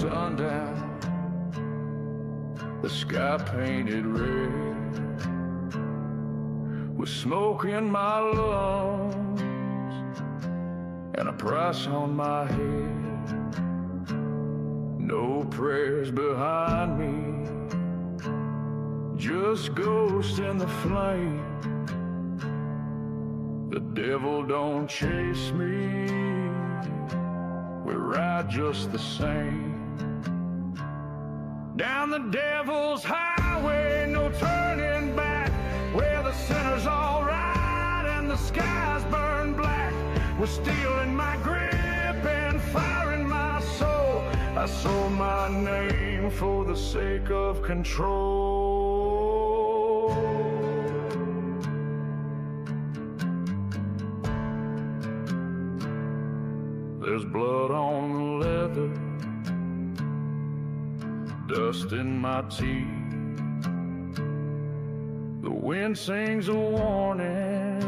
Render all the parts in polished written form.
sundown, the sky painted red, with smoke in my lungs and a price on my head. No prayers behind me, just ghosts in the flame. The devil don't chase me, we ride just the same. Down the devil's highway, no turning back, where the sinners all ride and the skies burn black. With steel in my grip and fire in my soul, I sold my name for the sake of control. There's blood on the leather, dust in my teeth. The wind sings a warning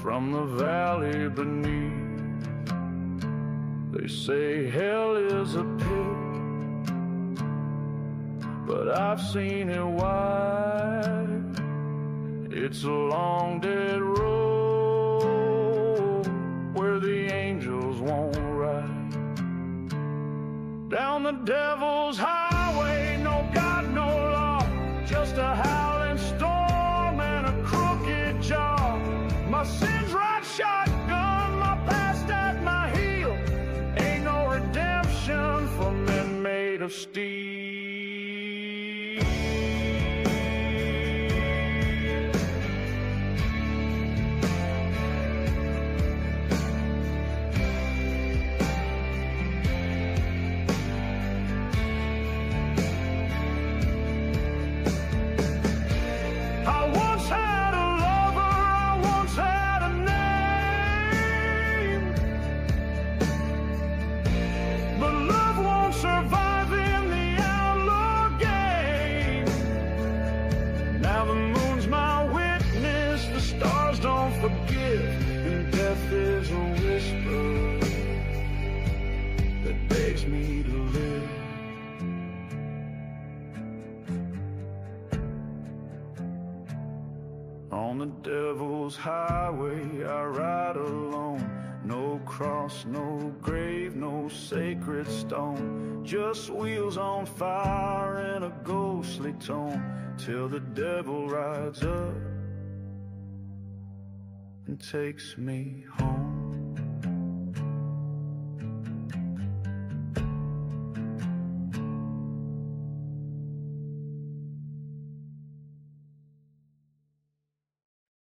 from the valley beneath. They say hell is a pit, but I've seen it wide. It's a long dead road where the angels won't ride. Down the devil's highway, no God, no law, just a howling storm and a crooked jaw. My sins ride shotgun, my past at my heel. Ain't no redemption for men made of steel. And death is a whisper that begs me to live. On the devil's highway I ride alone. No cross, no grave, no sacred stone, just wheels on fire and a ghostly tone, till the devil rides up and takes me home.